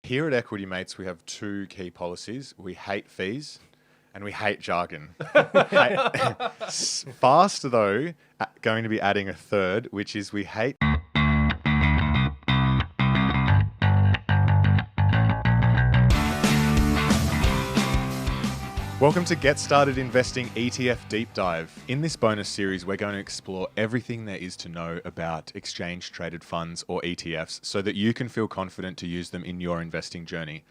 Here at Equity Mates, we have two key policies. We hate fees and we hate jargon. Fast, though, going to be adding a third, which is we hate... Welcome to Get Started Investing ETF Deep Dive. In this bonus series, we're going to explore everything there is to know about exchange-traded funds or ETFs so that you can feel confident to use them in your investing journey.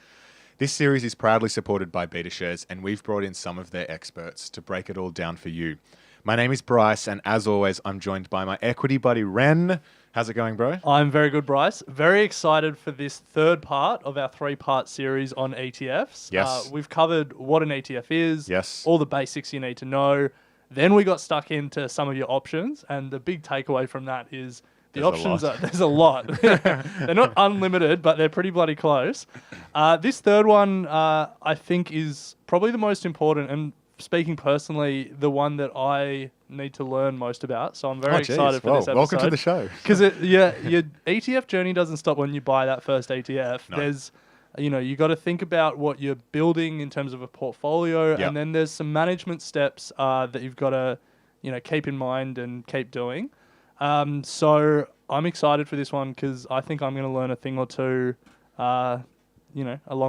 This series is proudly supported by BetaShares, and we've brought in some of their experts to break it all down for you. My name is Bryce, and as always, I'm joined by my equity buddy, Ren. How's it going, bro? I'm very good, Bryce. Very excited for this third part of our three-part series on ETFs. Yes. We've covered what an ETF is, Yes. all the basics you need to know. Then we got stuck into some of your options, and the big takeaway from that is the options there's a lot. They're not unlimited, but they're pretty bloody close. This third one, I think, is probably the most important, and speaking personally, the one that I need to learn most about. So I'm very excited for this episode. Welcome to the show. Because your ETF journey doesn't stop when you buy that first ETF. No. There's, you got to think about what you're building in terms of a portfolio, Yep. and then there's some management steps that you've got to, keep in mind and keep doing. So I'm excited for this one because I think I'm going to learn a thing or two, along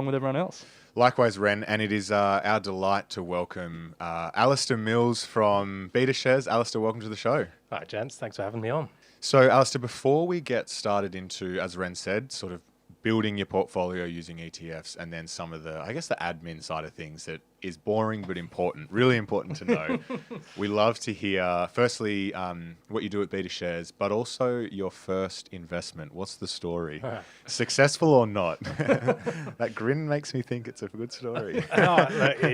with everyone else. Likewise, Ren, and it is our delight to welcome Alistair Mills from BetaShares. Alistair, welcome to the show. Hi, gents. Thanks for having me on. So, Alistair, before we get started into, as Ren said, sort of building your portfolio using ETFs and then some of the admin side of things that is boring but important, really important to know. We love to hear, firstly, what you do at BetaShares, but also your first investment. What's the story? Successful or not? That grin makes me think it's a good story.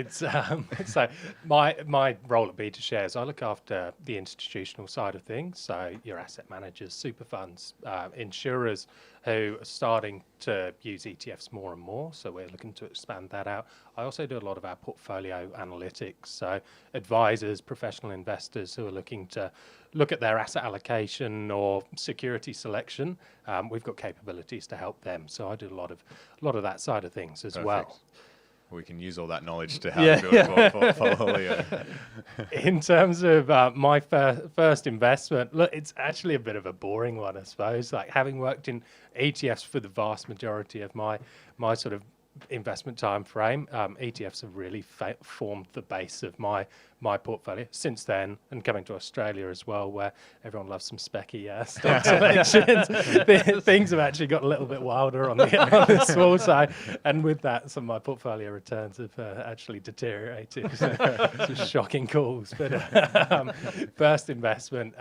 So my role at BetaShares, I look after the institutional side of things. So your asset managers, super funds, insurers who are starting to use ETFs more and more. So we're looking to expand that out. I also do a lot of our portfolio analytics. So advisors, professional investors who are looking to look at their asset allocation or security selection, we've got capabilities to help them. So I do a lot of that side of things as well. We can use all that knowledge to help build a portfolio. In terms of my first investment, look, it's actually a bit of a boring one, I suppose. Like having worked in ETFs for the vast majority of my sort of investment time frame, ETFs have really formed the base of my portfolio since then, and coming to Australia as well, where everyone loves some specky stock selections. Things have actually got a little bit wilder on the small side, and with that, some of my portfolio returns have actually deteriorated. Some shocking calls, but first investment.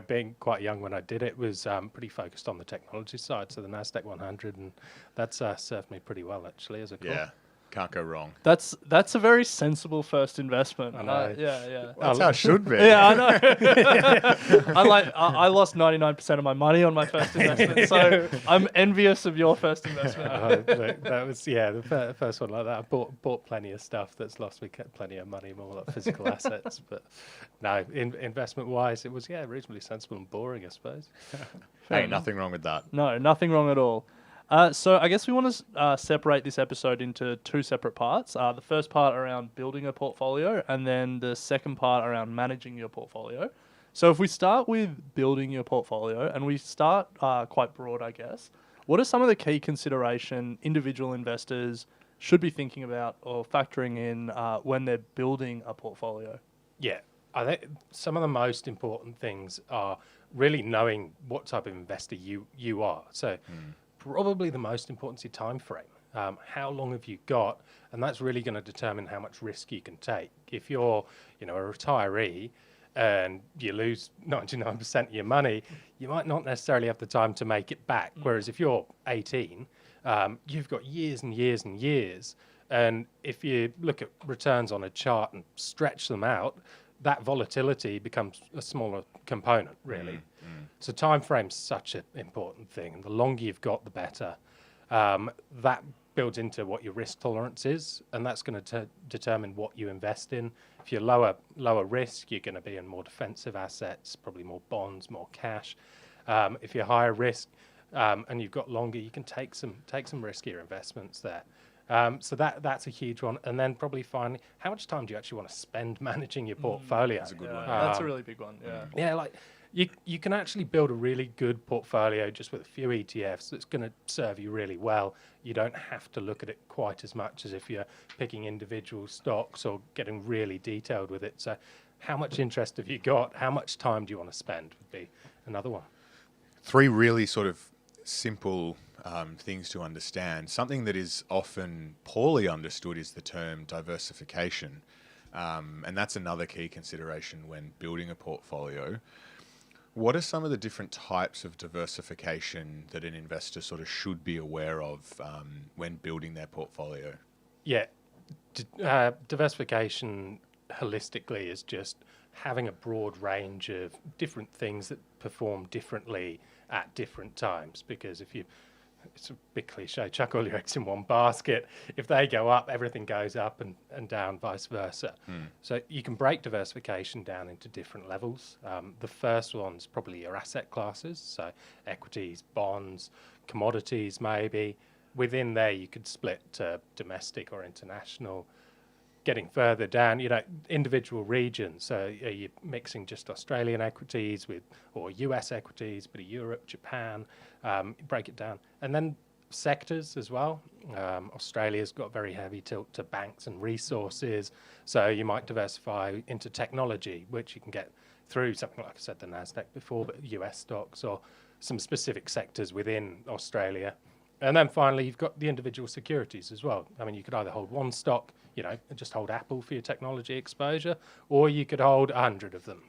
Being quite young when I did it, was pretty focused on the technology side, so the Nasdaq 100, and that's served me pretty well actually as a call. Yeah, can't go wrong. That's a very sensible first investment. I know. That's how it should be. Yeah, I know. I lost 99% of my money on my first investment, so I'm envious of your first investment. That was the first one like that. I bought plenty of stuff that's lost me plenty of money, more like physical assets. But no, investment wise, it was reasonably sensible and boring, I suppose. Hey, nothing wrong with that. No, nothing wrong at all. So I guess we want to separate this episode into two separate parts. The first part around building a portfolio, and then the second part around managing your portfolio. So if we start with building your portfolio, and we start quite broad, I guess, what are some of the key consideration individual investors should be thinking about or factoring in when they're building a portfolio? Yeah, I think some of the most important things are really knowing what type of investor you are. So probably the most important is your time frame. How long have you got? And that's really going to determine how much risk you can take. If you're, a retiree and you lose 99% of your money, you might not necessarily have the time to make it back. Whereas if you're 18, you've got years and years and years. And if you look at returns on a chart and stretch them out, that volatility becomes a smaller component, really. So time frame's such an important thing, and the longer you've got, the better. That builds into what your risk tolerance is, and that's going to determine what you invest in. If you're lower risk, you're going to be in more defensive assets, probably more bonds, more cash. If you're higher risk, and you've got longer, you can take some riskier investments there. So that's a huge one. And then probably finally, how much time do you actually want to spend managing your portfolio? That's a good one. That's a really big one. Yeah, like you can actually build a really good portfolio just with a few ETFs that's going to serve you really well. You don't have to look at it quite as much as if you're picking individual stocks or getting really detailed with it. So how much interest have you got? How much time do you want to spend would be another one. 3 really sort of simple things to understand. Something that is often poorly understood is the term diversification. And that's another key consideration when building a portfolio. What are some of the different types of diversification that an investor sort of should be aware of when building their portfolio? Yeah, diversification holistically is just having a broad range of different things that perform differently at different times. Because it's a big cliche, chuck all your eggs in one basket. If they go up, everything goes up, and down, vice versa. So you can break diversification down into different levels. The first one's probably your asset classes, so equities, bonds, commodities maybe. Within there, you could split to domestic or international. Getting further down, individual regions. So are you mixing just Australian equities or US equities, but Europe, Japan, break it down. And then sectors as well. Australia's got very heavy tilt to banks and resources. So you might diversify into technology, which you can get through something like I said, the NASDAQ before, but US stocks or some specific sectors within Australia. And then finally, you've got the individual securities as well. I mean, you could either hold one stock, and just hold Apple for your technology exposure, or you could hold 100 of them,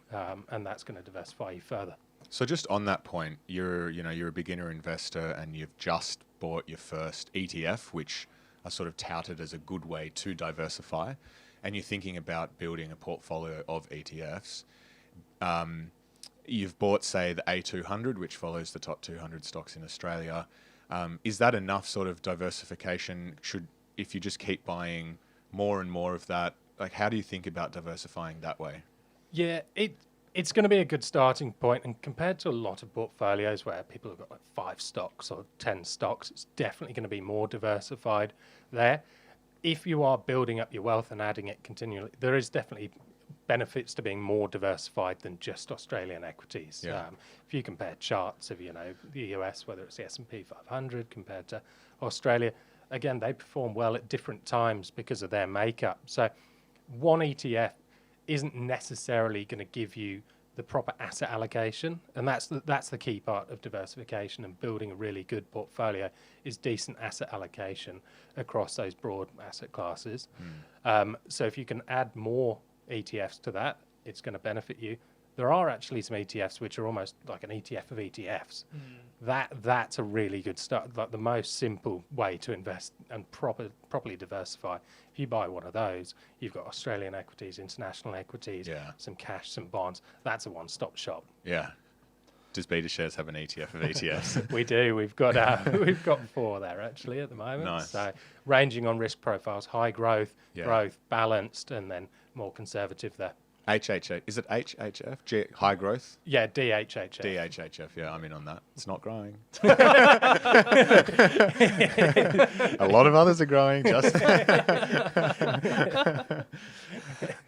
and that's going to diversify you further. So just on that point, you're a beginner investor and you've just bought your first ETF, which are sort of touted as a good way to diversify, and you're thinking about building a portfolio of ETFs. You've bought, say, the A200, which follows the top 200 stocks in Australia. Is that enough sort of diversification? If you just keep buying more and more of that, like how do you think about diversifying that way? Yeah, it's going to be a good starting point, and compared to a lot of portfolios where people have got like 5 stocks or 10 stocks, it's definitely going to be more diversified there. If you are building up your wealth and adding it continually, there is definitely benefits to being more diversified than just Australian equities. Yeah. If you compare charts of the US, whether it's the S&P 500 compared to Australia, again, they perform well at different times because of their makeup. So one ETF isn't necessarily going to give you the proper asset allocation, and that's the key part of diversification and building a really good portfolio is decent asset allocation across those broad asset classes. So if you can add more ETFs to that, it's going to benefit you. There are actually some ETFs which are almost like an ETF of ETFs. That's a really good start, like the most simple way to invest and properly diversify. If you buy one of those, you've got Australian equities, international equities, some cash, some bonds. That's a one-stop shop. Yeah. Does BetaShares have an ETF of ETFs? We do. We've got 4 there actually at the moment. Nice. So ranging on risk profiles, high growth, growth, balanced, and then more conservative there. HHF. Is it HHF? High growth? Yeah, DHHF. DHHF. Yeah, I'm in on that. It's not growing. A lot of others are growing. Just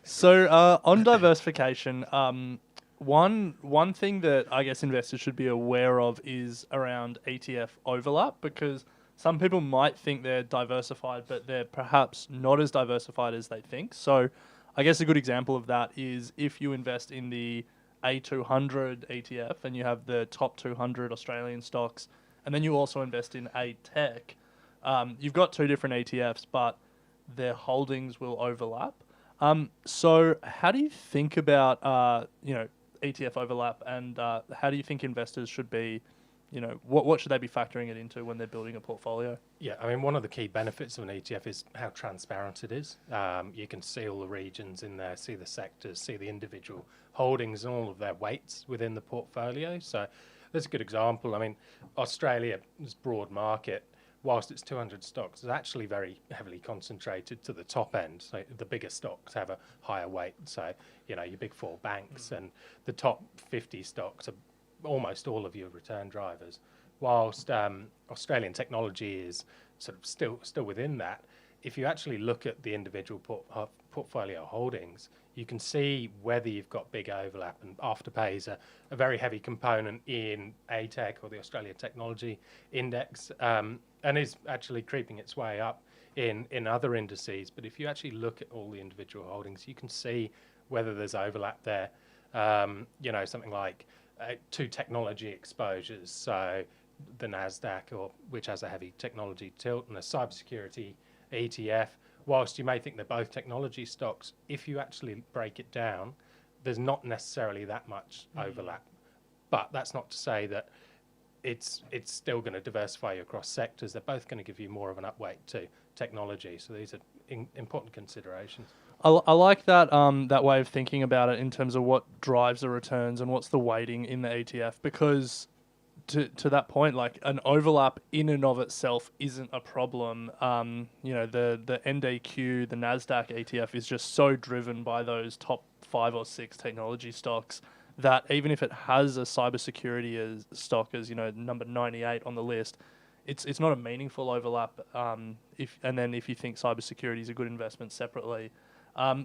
So on diversification, one thing that I guess investors should be aware of is around ETF overlap, because some people might think they're diversified, but they're perhaps not as diversified as they think. So I guess a good example of that is if you invest in the A200 ETF and you have the top 200 Australian stocks, and then you also invest in a tech, you've got 2 different ETFs, but their holdings will overlap. So how do you think about ETF overlap, and how do you think investors should be, what should they be factoring it into when they're building a portfolio? Yeah, I mean, one of the key benefits of an ETF is how transparent it is. You can see all the regions in there, see the sectors, see the individual holdings and all of their weights within the portfolio. So that's a good example. I mean, Australia's broad market, whilst it's 200 stocks, is actually very heavily concentrated to the top end. So the bigger stocks have a higher weight. So, your big 4 banks and the top 50 stocks are almost all of your return drivers. whilst Australian Technology is sort of still within that, if you actually look at the individual portfolio holdings, you can see whether you've got big overlap, and Afterpay is a very heavy component in ATEC, or the Australian Technology Index, and is actually creeping its way up in other indices. But if you actually look at all the individual holdings, you can see whether there's overlap there. Something like 2 technology exposures, so the NASDAQ, which has a heavy technology tilt, and a cybersecurity ETF. Whilst you may think they're both technology stocks, if you actually break it down, there's not necessarily that much overlap. But that's not to say that it's still going to diversify you across sectors. They're both going to give you more of an upweight to technology. So these are important considerations. I like that that way of thinking about it in terms of what drives the returns and what's the weighting in the ETF, because to that point, like an overlap in and of itself isn't a problem. The NDQ, the NASDAQ ETF is just so driven by those top 5 or 6 technology stocks that even if it has a cybersecurity stock as number 98 on the list, it's not a meaningful overlap. If you think cybersecurity is a good investment separately.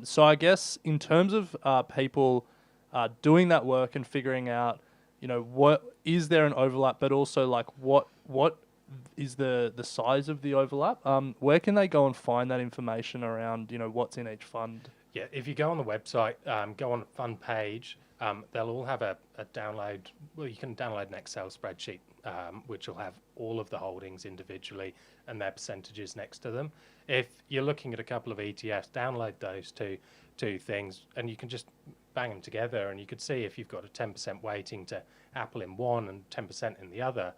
So I guess in terms of people doing that work and figuring out, what is there an overlap, but also like what is the size of the overlap? Where can they go and find that information around what's in each fund? Yeah, if you go on the website, go on the fund page, they'll all have a download. Well, you can download an Excel spreadsheet, which will have all of the holdings individually and their percentages next to them. If you're looking at a couple of ETFs, download those two things, and you can just bang them together, and you could see if you've got a 10% weighting to Apple in one and 10% in the other.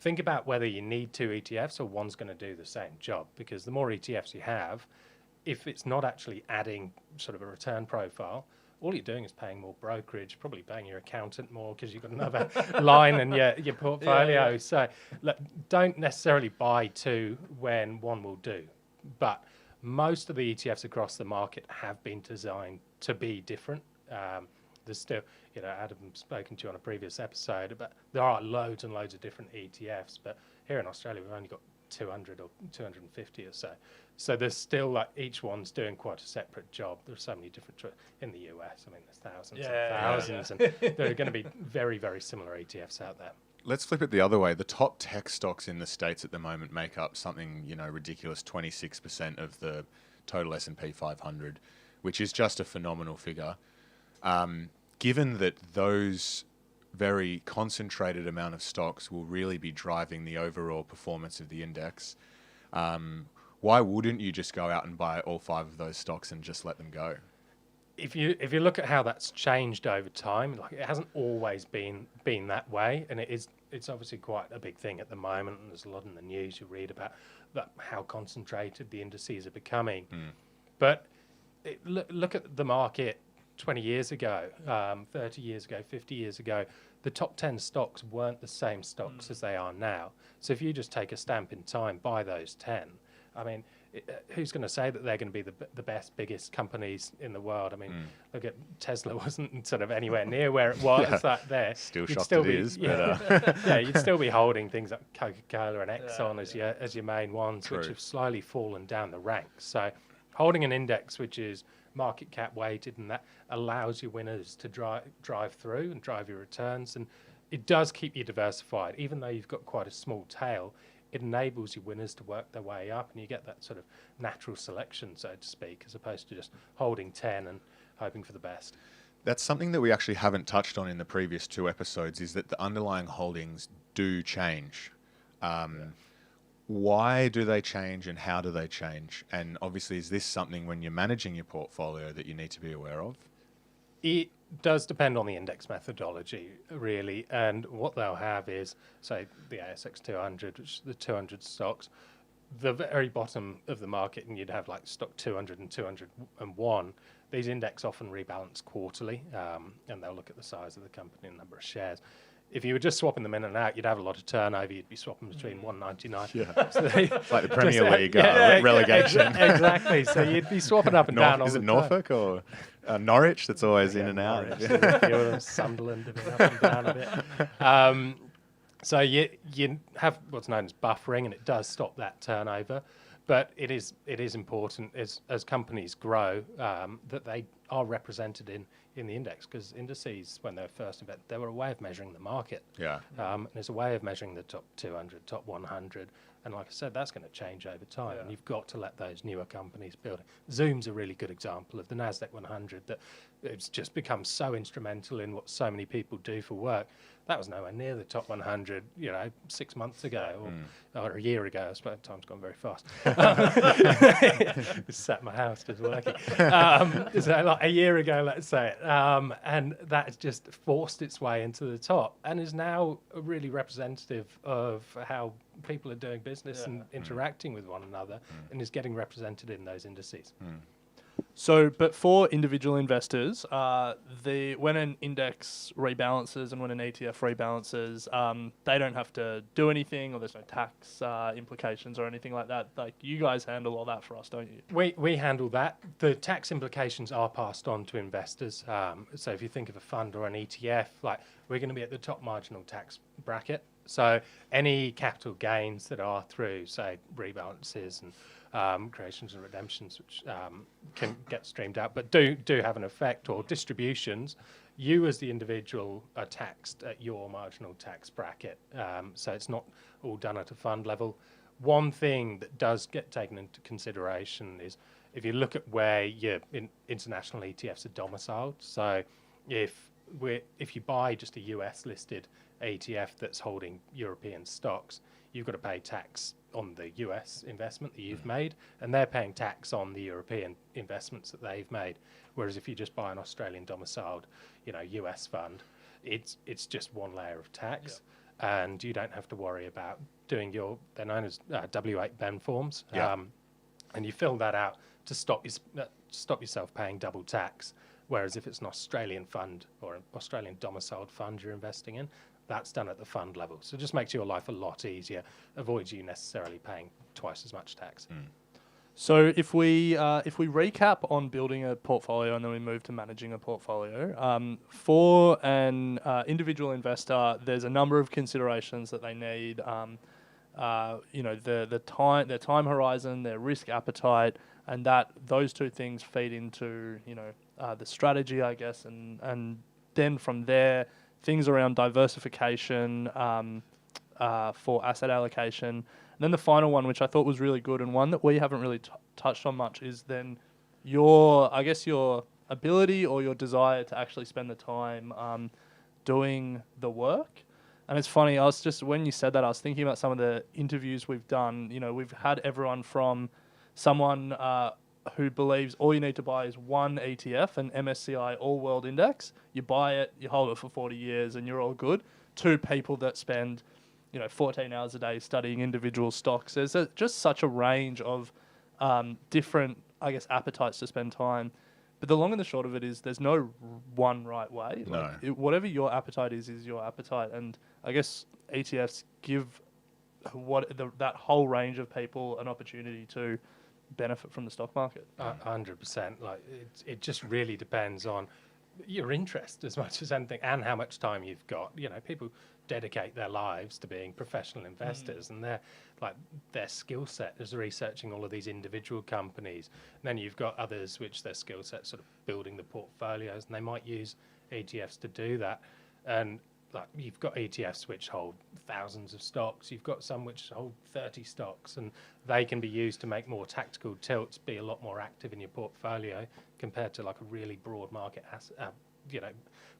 Think about whether you need 2 ETFs or one's going to do the same job, because the more ETFs you have, if it's not actually adding sort of a return profile, all you're doing is paying more brokerage, probably paying your accountant more because you've got another line in your portfolio. Yeah. So don't necessarily buy 2 when one will do. But most of the ETFs across the market have been designed to be different. There's still, Adam's spoken to you on a previous episode, but there are loads and loads of different ETFs. But here in Australia, we've only got 200 or 250 or so. So there's still, like, each one's doing quite a separate job. There's so many different in the US. I mean, there's thousands and thousands, and there are going to be very, very similar ETFs out there. Let's flip it the other way. The top tech stocks in the States at the moment make up something, ridiculous, 26% of the total S&P 500, which is just a phenomenal figure. Given that those very concentrated amount of stocks will really be driving the overall performance of the index, why wouldn't you just go out and buy all 5 of those stocks and just let them go? If you look at how that's changed over time, like, it hasn't always been that way, and it's obviously quite a big thing at the moment. And there's a lot in the news you read about how concentrated the indices are becoming. But look at the market 20 years ago, 30 years ago, 50 years ago. The top 10 stocks weren't the same stocks as they are now. So if you just take a stamp in time, buy those 10. I mean, who's going to say that they're going to be the best, biggest companies in the world? I mean, look at Tesla, wasn't sort of anywhere near where it was there. Still shocked it is, but... you'd still be holding things like Coca-Cola and Exxon as your main ones, True. Which have slowly fallen down the ranks. So holding an index which is market cap weighted, and that allows your winners to drive through and drive your returns, and it does keep you diversified. Even though you've got quite a small tail, it enables your winners to work their way up, and you get that sort of natural selection, so to speak, as opposed to just holding 10 and hoping for the best. That's something that we actually haven't touched on in the previous 2 episodes, is that the underlying holdings do change. Why do they change, and how do they change? And obviously, is this something when you're managing your portfolio that you need to be aware of? It does depend on the index methodology, really. And what they'll have is, say, the ASX 200, which is the 200 stocks, the very bottom of the market, and you'd have like stock 200 and 201. These index often rebalance quarterly, and they'll look at the size of the company and number of shares. If you were just swapping them in and out, you'd have a lot of turnover. You'd be swapping between 199. Yeah. So it's like the Premier League relegation. Exactly. So you'd be swapping up and down. Is it Norfolk or Norwich that's always in and out? Norwich, Sunderland a bit up and down a bit. So you have what's known as buffering, and it does stop that turnover. But it is important as companies grow that they are represented in the index, because indices, when they were first invented, they were a way of measuring the market. Yeah. And it's a way of measuring the top 200, top 100. And like I said, that's going to change over time. Yeah. And you've got to let those newer companies build it. Zoom's a really good example of the NASDAQ 100 that it's just become so instrumental in what so many people do for work. That was nowhere near the top 100, 6 months ago or a year ago. I suppose time's gone very fast. Just sat in my house just working. So like a year ago, let's say. And that has just forced its way into the top and is now really representative of how people are doing business and interacting with one another, and is getting represented in those indices. So, but for individual investors, when an index rebalances and when an ETF rebalances, they don't have to do anything, or there's no tax implications or anything like that. Like, you guys handle all that for us, don't you? We handle that. The tax implications are passed on to investors. So if you think of a fund or an ETF, like, we're going to be at the top marginal tax bracket. So any capital gains that are through, say, rebalances and creations and redemptions, which can get streamed out, but do have an effect, or distributions, you as the individual are taxed at your marginal tax bracket. So it's not all done at a fund level. One thing that does get taken into consideration is if you look at where your international ETFs are domiciled. So if you buy just a US listed ETF that's holding European stocks, you've got to pay tax on the US investment that you've made, and they're paying tax on the European investments that they've made. Whereas if you just buy an Australian domiciled, US fund, it's just one layer of tax, and you don't have to worry about doing they're known as W8 Ben forms, and you fill that out to stop yourself paying double tax. Whereas if it's an Australian fund or an Australian domiciled fund you're investing in, that's done at the fund level. So it just makes your life a lot easier, avoids you necessarily paying twice as much tax. So if we recap on building a portfolio and then we move to managing a portfolio, for an individual investor, there's a number of considerations that they need. Their time horizon, their risk appetite, and those two things feed into the strategy, I guess, and then from there, things around diversification for asset allocation. And then the final one, which I thought was really good and one that we haven't really touched on much, is then your ability or your desire to actually spend the time doing the work. And it's funny, when you said that, I was thinking about some of the interviews we've done. We've had everyone from someone who believes all you need to buy is one ETF, an MSCI All World Index. You buy it, you hold it for 40 years, and you're all good. To people that spend, 14 hours a day studying individual stocks. There's just such a range of different, I guess, appetites to spend time. But the long and the short of it is there's no one right way. No. Whatever your appetite is your appetite. And I guess ETFs give that whole range of people an opportunity to benefit from the stock market. 100%. Like it just really depends on your interest as much as anything, and how much time you've got. People dedicate their lives to being professional investors, and their skill set is researching all of these individual companies. And then you've got others which their skill set sort of building the portfolios, and they might use ETFs to do that. And you've got ETFs which hold thousands of stocks. You've got some which hold 30 stocks, and they can be used to make more tactical tilts, be a lot more active in your portfolio compared to a really broad market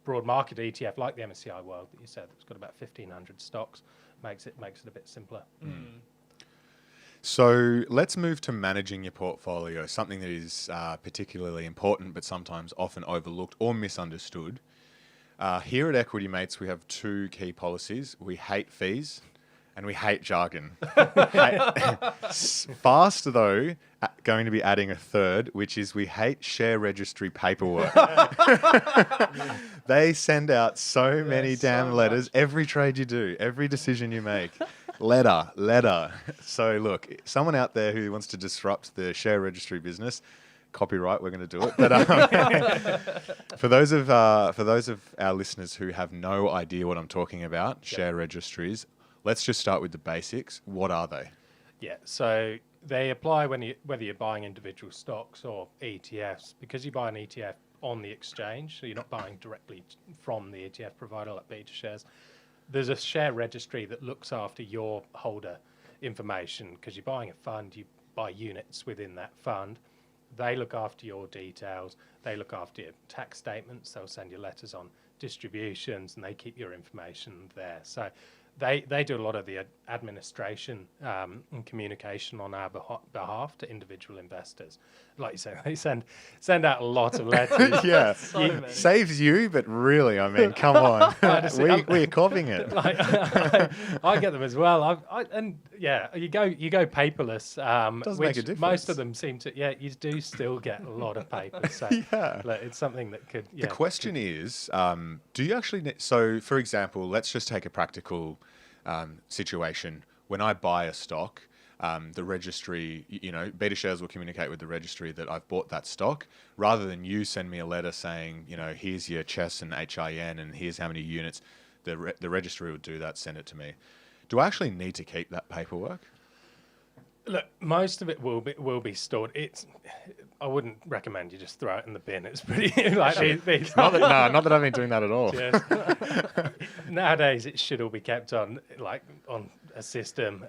broad market ETF like the MSCI World that you said that's got about 1,500 stocks. Makes it a bit simpler. So let's move to managing your portfolio, something that is particularly important but sometimes often overlooked or misunderstood. Here at Equity Mates, we have two key policies. We hate fees and we hate jargon. Fast, though, going to be adding a third, which is we hate share registry paperwork. They send out so many damn letters. Every trade you do, every decision you make, letter. So look, someone out there who wants to disrupt the share registry business, copyright, we're going to do it. But for those of our listeners who have no idea what I'm talking about, share registries, let's just start with the basics. What are they? Yeah, so they apply whether you're buying individual stocks or ETFs. Because you buy an ETF on the exchange, so you're not buying directly from the ETF provider like BetaShares. There's a share registry that looks after your holder information. Because you're buying a fund, you buy units within that fund. They look after your details. They look after your tax statements. They'll send you letters on distributions, and they keep your information there. So they do a lot of the administration and communication on our behalf to individual investors. Like you say, they send out a lot of letters. Yeah, saves you, but really, I mean, come on, we're copying it. I get them as well. You go paperless. Does make a difference. Most of them seem to. Yeah, you do still get a lot of papers. So it's something that could. Yeah, the question is, do you actually? So, for example, let's just take a practical situation. When I buy a stock, the registry, BetaShares will communicate with the registry that I've bought that stock, rather than you send me a letter saying, here's your CHESS and HIN and here's how many units. The registry would do that, send it to me. Do I actually need to keep that paperwork? Look, most of it will be stored. I wouldn't recommend you just throw it in the bin. It's pretty not that I've been doing that at all. Nowadays, it should all be kept on a system,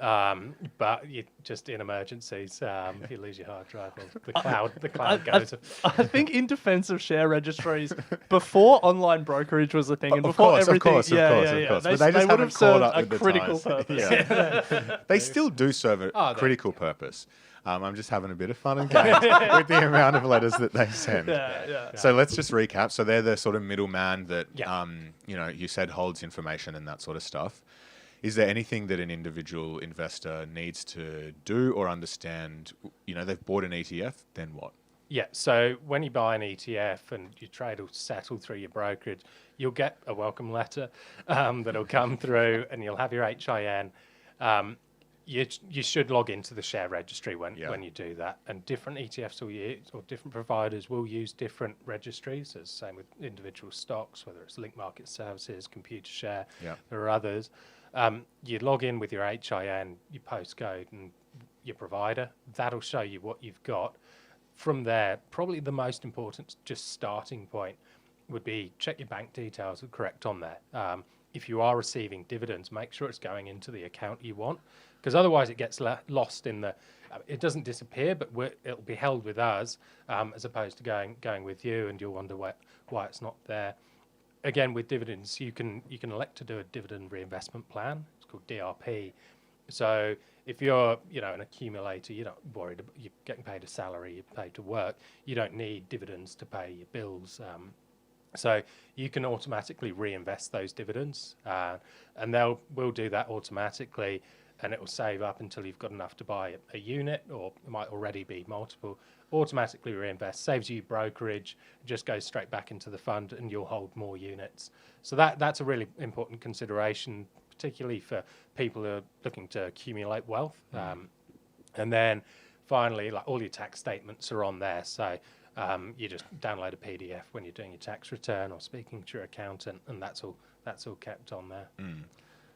but you just in emergencies, if you lose your hard drive, the cloud goes. I think in defence of share registries, before online brokerage was a thing, and before of course. But they just haven't caught up with the critical times. purpose. They still do serve a critical purpose. I'm just having a bit of fun and games with the amount of letters that they send. So let's just recap. So they're the sort of middleman that, you said holds information and that sort of stuff. Is there anything that an individual investor needs to do or understand? They've bought an ETF, then what? Yeah, so when you buy an ETF and your trade will settle through your brokerage, you'll get a welcome letter that'll come through, and you'll have your HIN. You should log into the share registry when you do that. And different ETFs or different providers will use different registries. It's the same with individual stocks, whether it's Link Market Services, Computershare, there are others. You log in with your HIN, your postcode, and your provider. That'll show you what you've got. From there, probably the most important just starting point would be check your bank details are correct on there. If you are receiving dividends, make sure it's going into the account you want, because otherwise it gets lost in the. It doesn't disappear, but it'll be held with us as opposed to going with you, and you'll wonder why it's not there. Again, with dividends, you can elect to do a dividend reinvestment plan. It's called DRP. So if you're an accumulator, you're not worried about, you're getting paid a salary, you're paid to work. You don't need dividends to pay your bills. So you can automatically reinvest those dividends, and we'll do that automatically, and it will save up until you've got enough to buy a unit, or it might already be multiple. Automatically reinvest, saves you brokerage, just goes straight back into the fund, and you'll hold more units. So that's a really important consideration, particularly for people who are looking to accumulate wealth. And then finally, all your tax statements are on there. So you just download a PDF when you're doing your tax return or speaking to your accountant, and that's all kept on there.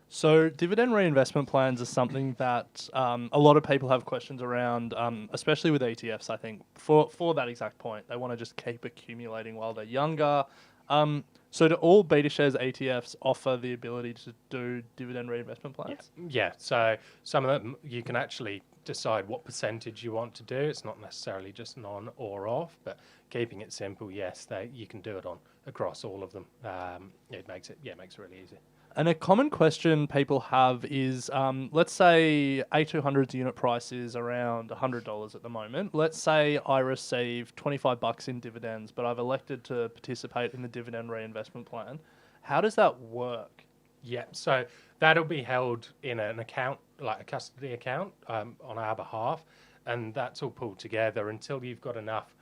So dividend reinvestment plans are something that a lot of people have questions around, especially with ETFs, I think, for that exact point. They want to just keep accumulating while they're younger. So do all BetaShares ETFs offer the ability to do dividend reinvestment plans? Yeah. So some of them you can actually decide what percentage you want to do. It's not necessarily just an on or off, but keeping it simple, yes, you can do it across all of them. It makes it really easy. And a common question people have is, let's say A200's unit price is around $100 at the moment. Let's say I receive $25 in dividends, but I've elected to participate in the dividend reinvestment plan. How does that work? Yeah, so that'll be held in an account, like a custody account, on our behalf, and that's all pulled together until you've got enough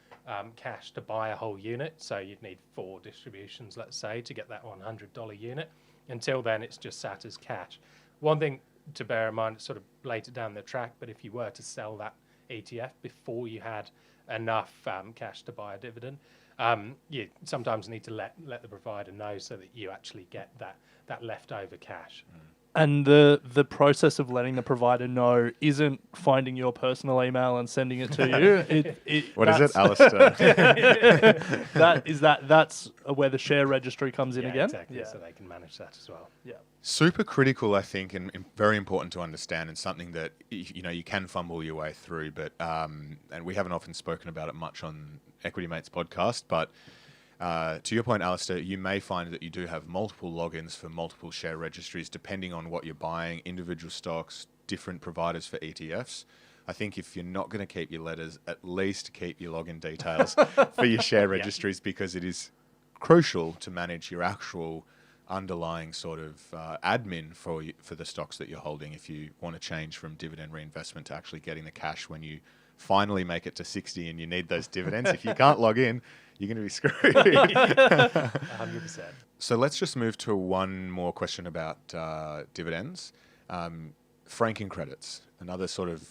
cash to buy a whole unit. So you'd need 4 distributions, let's say, to get that $100 unit. Until then, it's just sat as cash. One thing to bear in mind, sort of later down the track, but if you were to sell that ETF before you had enough cash to buy a dividend, you sometimes need to let the provider know so that you actually get that leftover cash. And the process of letting the provider know isn't finding your personal email and sending it to you. What is it, Alistair? That's where the share registry comes in again. Exactly. Yeah. So they can manage that as well. Yeah. Super critical, I think, and very important to understand, and something that you can fumble your way through. But and we haven't often spoken about it much on Equity Mates podcast. But to your point, Alistair, you may find that you do have multiple logins for multiple share registries, depending on what you're buying, individual stocks, different providers for ETFs. I think if you're not going to keep your letters, at least keep your login details for your share registries, because it is crucial to manage your actual underlying sort of admin for the stocks that you're holding if you want to change from dividend reinvestment to actually getting the cash when you finally make it to 60 and you need those dividends. If you can't log in, you're going to be screwed. 100%. So let's just move to one more question about dividends. Franking credits, another sort of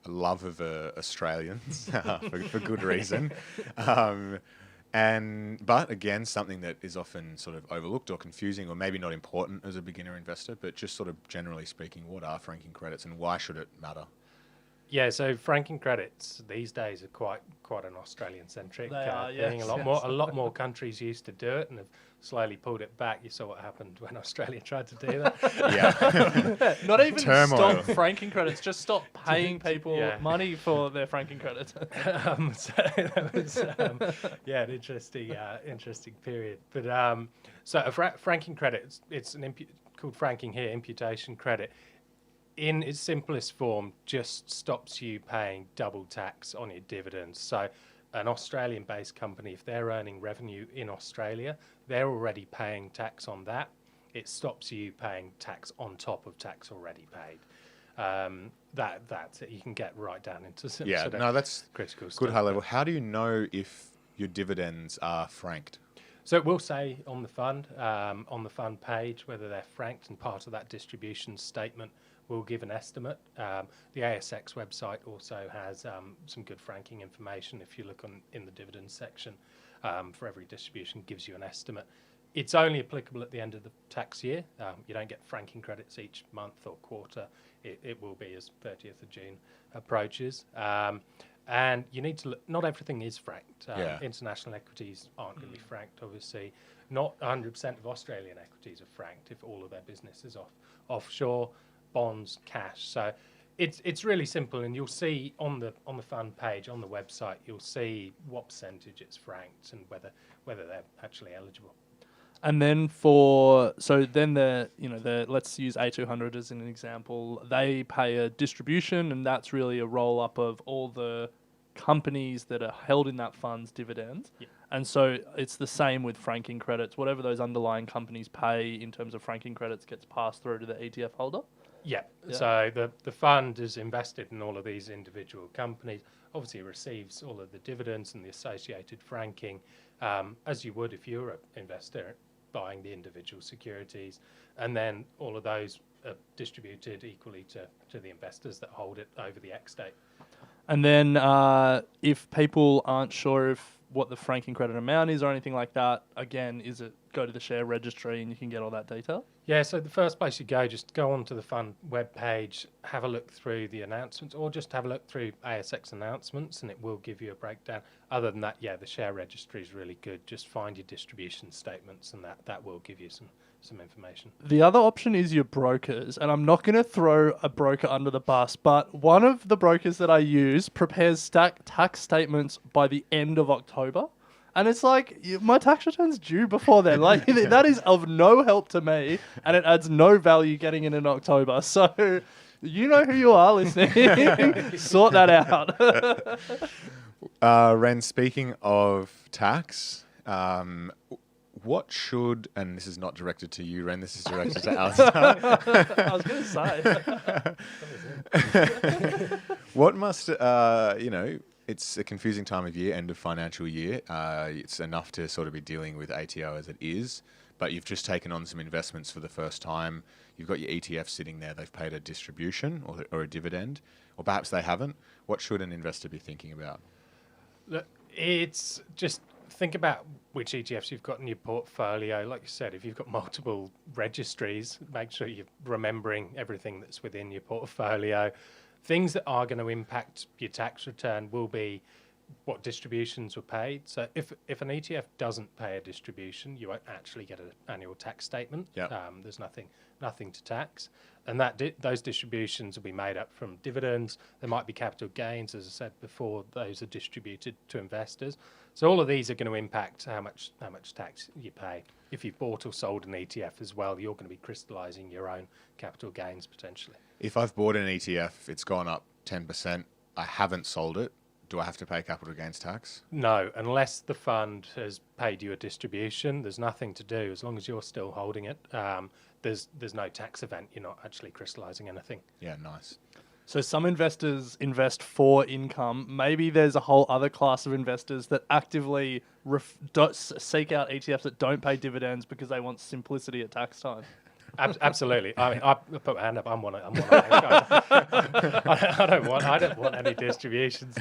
love of Australians for good reason. But again, something that is often sort of overlooked or confusing, or maybe not important as a beginner investor, but just sort of generally speaking, what are franking credits and why should it matter? Yeah, so franking credits these days are quite an Australian-centric thing. A lot more countries used to do it and have slowly pulled it back. You saw what happened when Australia tried to do that. Yeah, Not even turmoil. Stop franking credits, just stop paying people money for their franking credits. So that was an interesting period. But so a franking credit, it's called franking here, imputation credit. In its simplest form, just stops you paying double tax on your dividends. So an Australian-based company, if they're earning revenue in Australia, they're already paying tax on that. It stops you paying tax on top of tax already paid. That you can get right down into some that's critical good stuff. high level. How do you know if your dividends are franked? So it will say on the fund page whether they're franked, and part of that distribution statement will give an estimate. The ASX website also has some good franking information. If you look in the dividends section, for every distribution gives you an estimate. It's only applicable at the end of the tax year. You don't get franking credits each month or quarter. It will be as 30th of June approaches. And you need to look, not everything is franked. International equities aren't going to be franked, obviously. Not 100% of Australian equities are franked if all of their business is offshore, bonds, cash. So it's really simple, and you'll see on the fund page on the website, you'll see what percentage it's franked and whether they're actually eligible. And then let's use A200 as an example. They pay a distribution, and that's really a roll up of all the companies that are held in that fund's dividends. Yeah. And so it's the same with franking credits. Whatever those underlying companies pay in terms of franking credits gets passed through to the ETF holder. Yeah. So the fund is invested in all of these individual companies. Obviously, it receives all of the dividends and the associated franking, as you would if you were an investor buying the individual securities, and then all of those are distributed equally to the investors that hold it over the X date. And then if people aren't sure what the franking credit amount is or anything like that, again, is it go to the share registry and you can get all that detail? Yeah, so the first place you go, just go onto the fund webpage, have a look through the announcements, or just have a look through ASX announcements, and it will give you a breakdown. Other than that, the share registry is really good. Just find your distribution statements, and that will give you some information. The other option is your brokers, and I'm not going to throw a broker under the bus, but one of the brokers that I use prepares tax statements by the end of October. And it's like, my tax return's due before then. Like, that is of no help to me, and it adds no value getting it in October. So, you know who you are listening. Sort that out. Ren, speaking of tax, what should, and this is not directed to you, Ren, this is directed to Alistair. I was going to say. What must, it's a confusing time of year, end of financial year. It's enough to sort of be dealing with ATO as it is, but you've just taken on some investments for the first time. you've got your ETF sitting there, they've paid a distribution or a dividend, or perhaps they haven't. What should an investor be thinking about? Look, it's just think about which ETFs you've got in your portfolio. Like you said, if you've got multiple registries, make sure you're remembering everything that's within your portfolio. Things that are going to impact your tax return will be what distributions were paid. So if an ETF doesn't pay a distribution, you won't actually get an annual tax statement. Yep. There's nothing to tax, and those distributions will be made up from dividends. There might be capital gains, as I said before. Those are distributed to investors. So all of these are going to impact how much tax you pay. If you've bought or sold an ETF as well, you're going to be crystallising your own capital gains potentially. If I've bought an ETF, it's gone up 10%, I haven't sold it, do I have to pay capital gains tax? No, unless the fund has paid you a distribution, there's nothing to do. As long as you're still holding it, there's no tax event. You're not actually crystallising anything. Yeah, nice. So some investors invest for income. Maybe there's a whole other class of investors that actively seek out ETFs that don't pay dividends because they want simplicity at tax time. Absolutely. I mean, I put my hand up. I'm one of those guys. I don't want any distributions.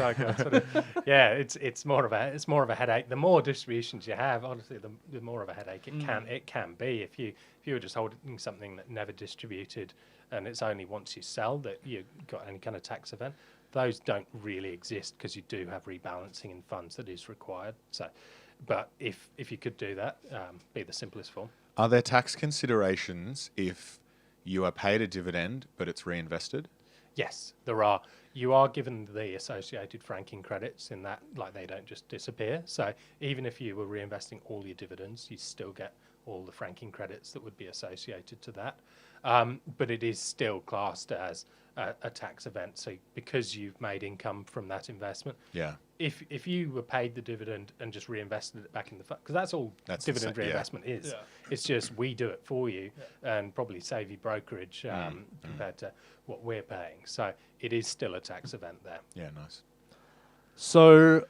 It's more of a headache. The more distributions you have, honestly, the more of a headache it can be. If you were just holding something that never distributed, and it's only once you sell that you got any kind of tax event, those don't really exist because you do have rebalancing in funds that is required. So, but if you could do that, be the simplest form. Are there tax considerations if you are paid a dividend but it's reinvested? Yes, there are. You are given the associated franking credits in that, like, they don't just disappear. So even if you were reinvesting all your dividends, you still get all the franking credits that would be associated to that. But it is still classed as a tax event. So because you've made income from that investment, Yeah. if you were paid the dividend and just reinvested it back in the fund, because that's all dividend reinvestment is. Yeah. It's just we do it for you and probably save you brokerage compared to what we're paying. So it is still a tax event there. Yeah, nice. So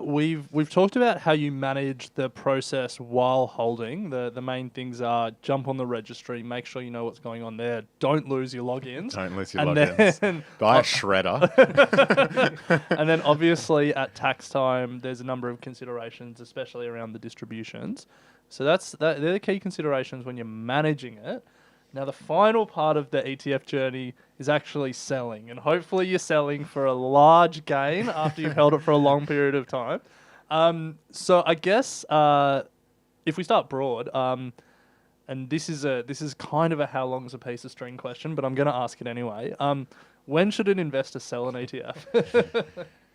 we've talked about how you manage the process while holding. The main things are jump on the registry, make sure you know what's going on there, don't lose your logins. Don't lose your And logins. then- Buy a shredder. And then obviously at tax time, there's a number of considerations, especially around the distributions. So they're the key considerations when you're managing it. Now, the final part of the ETF journey is actually selling, and hopefully you're selling for a large gain after you've held it for a long period of time. So I guess if we start broad, and this is kind of a how long's a piece of string question, but I'm going to ask it anyway. When should an investor sell an ETF?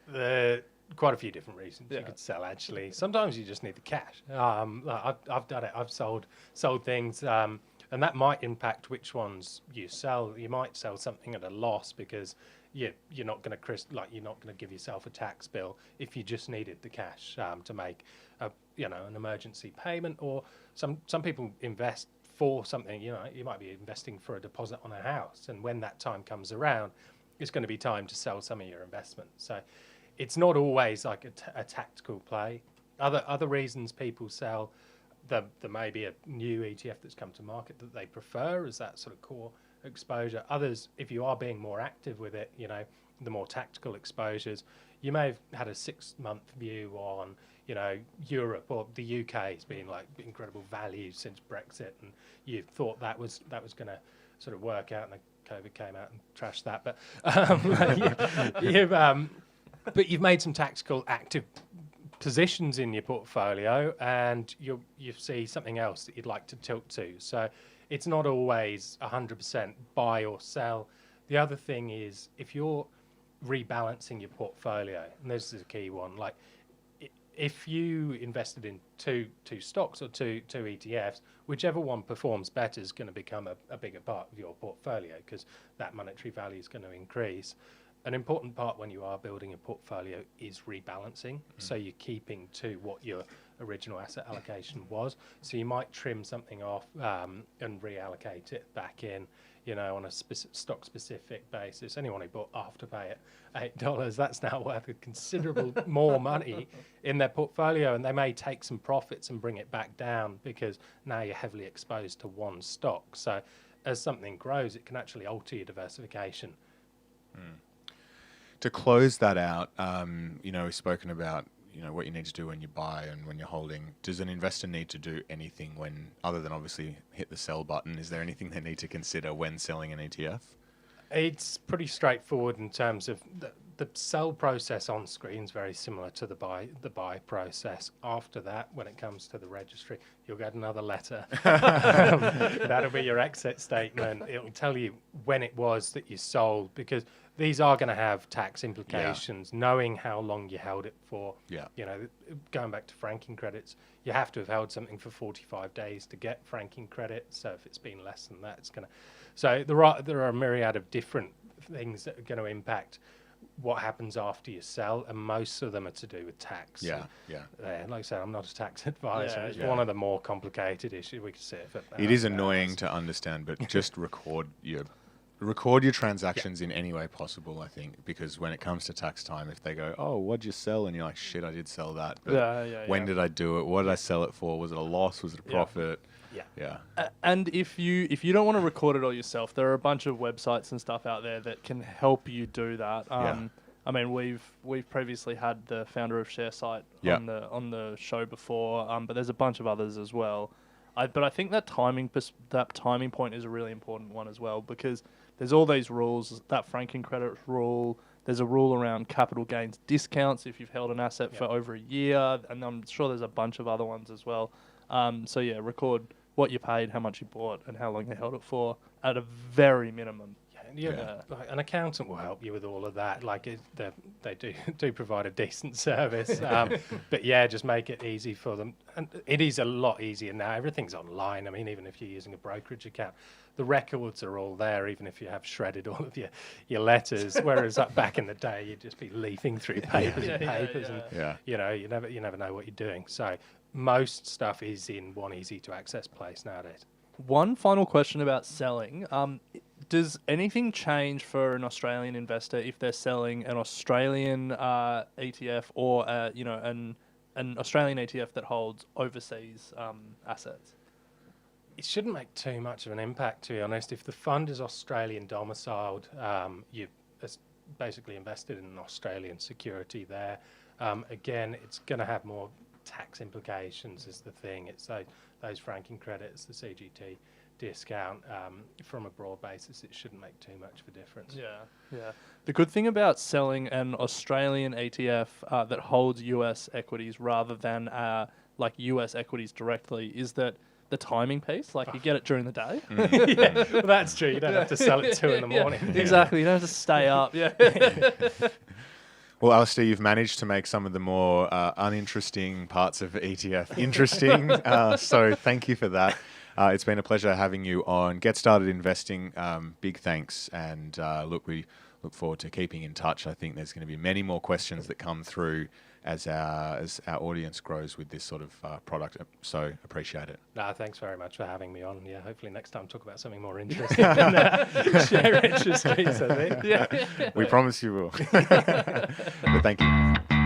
There quite a few different reasons Yeah. you could sell, actually. Sometimes you just need the cash. I've done it. I've sold things, and that might impact which ones you sell. You might sell something at a loss because you're not going to give yourself a tax bill if you just needed the cash to make an emergency payment. Or some people invest for something. You might be investing for a deposit on a house, and when that time comes around, it's going to be time to sell some of your investment. So it's not always like a tactical play. Other reasons people sell, there may be a new ETF that's come to market that they prefer as that sort of core exposure. Others, if you are being more active with it, the more tactical exposures, you may have had a 6-month view on, Europe or the UK has been like incredible value since Brexit, and you thought that was going to sort of work out, and then COVID came out and trashed that. But you've made some tactical active positions in your portfolio, and you see something else that you'd like to tilt to. So it's not always 100% buy or sell. The other thing is, if you're rebalancing your portfolio, and this is a key one, like if you invested in two stocks or two ETFs, whichever one performs better is going to become a bigger part of your portfolio because that monetary value is going to increase. An important part when you are building a portfolio is rebalancing. So you're keeping to what your original asset allocation was. So you might trim something off and reallocate it back in, on a stock-specific basis. Anyone who bought Afterpay at $8, that's now worth a considerable more money in their portfolio, and they may take some profits and bring it back down because now you're heavily exposed to one stock. So as something grows, it can actually alter your diversification. To close that out, we've spoken about what you need to do when you buy and when you're holding. Does an investor need to do anything other than obviously hit the sell button? Is there anything they need to consider when selling an ETF? It's pretty straightforward in terms of the sell process on screen is very similar to the buy process. After that, when it comes to the registry, you'll get another letter. That'll be your exit statement. It'll tell you when it was that you sold, because these are going to have tax implications. Knowing how long you held it for. Yeah. Going back to franking credits, you have to have held something for 45 days to get franking credit. So if it's been less than that, it's going to. So there are a myriad of different things that are going to impact what happens after you sell, and most of them are to do with tax. Yeah. Like I said, I'm not a tax advisor. It's Yeah. one of the more complicated issues we can see. It is annoying to understand, but just record your transactions in any way possible, I think, because when it comes to tax time, if they go, oh, what'd you sell? And you're like, shit, I did sell that. But when did I do it? What did I sell it for? Was it a loss? Was it a profit? Yeah. And if you don't want to record it all yourself, there are a bunch of websites and stuff out there that can help you do that. I mean, we've previously had the founder of ShareSite on the show before, but there's a bunch of others as well. But I think that timing point is a really important one as well, because there's all these rules, that franking credit rule. There's a rule around capital gains discounts if you've held an asset for over a year, and I'm sure there's a bunch of other ones as well. Record what you paid, how much you bought, and how long you held it for at a very minimum. Like an accountant will help you with all of that. Like they do provide a decent service, but just make it easy for them. And it is a lot easier now. Everything's online. I mean, even if you're using a brokerage account, the records are all there. Even if you have shredded all of your letters, whereas back in the day, you'd just be leafing through papers and you never know what you're doing. So most stuff is in one easy to access place nowadays. One final question about selling. Does anything change for an Australian investor if they're selling an Australian ETF or an Australian ETF that holds overseas assets? It shouldn't make too much of an impact, to be honest. If the fund is Australian domiciled, you've basically invested in an Australian security there. Again, it's going to have more tax implications is the thing. It's those franking credits, the CGT discount. From a broad basis, it shouldn't make too much of a difference. Yeah. The good thing about selling an Australian ETF that holds US equities rather than like US equities directly is that the timing piece, like you get it during the day. Well, that's true. You don't have to sell it 2 in the morning. Exactly. You don't have to stay up. Well, Alistair, you've managed to make some of the more uninteresting parts of ETF interesting. So thank you for that. It's been a pleasure having you on Get Started Investing. Big thanks. And we look forward to keeping in touch. I think there's going to be many more questions that come through as our audience grows with this sort of product. So appreciate it. No, thanks very much for having me on. Yeah, hopefully next time talk about something more interesting than share registries, I think. We promise you will. But thank you.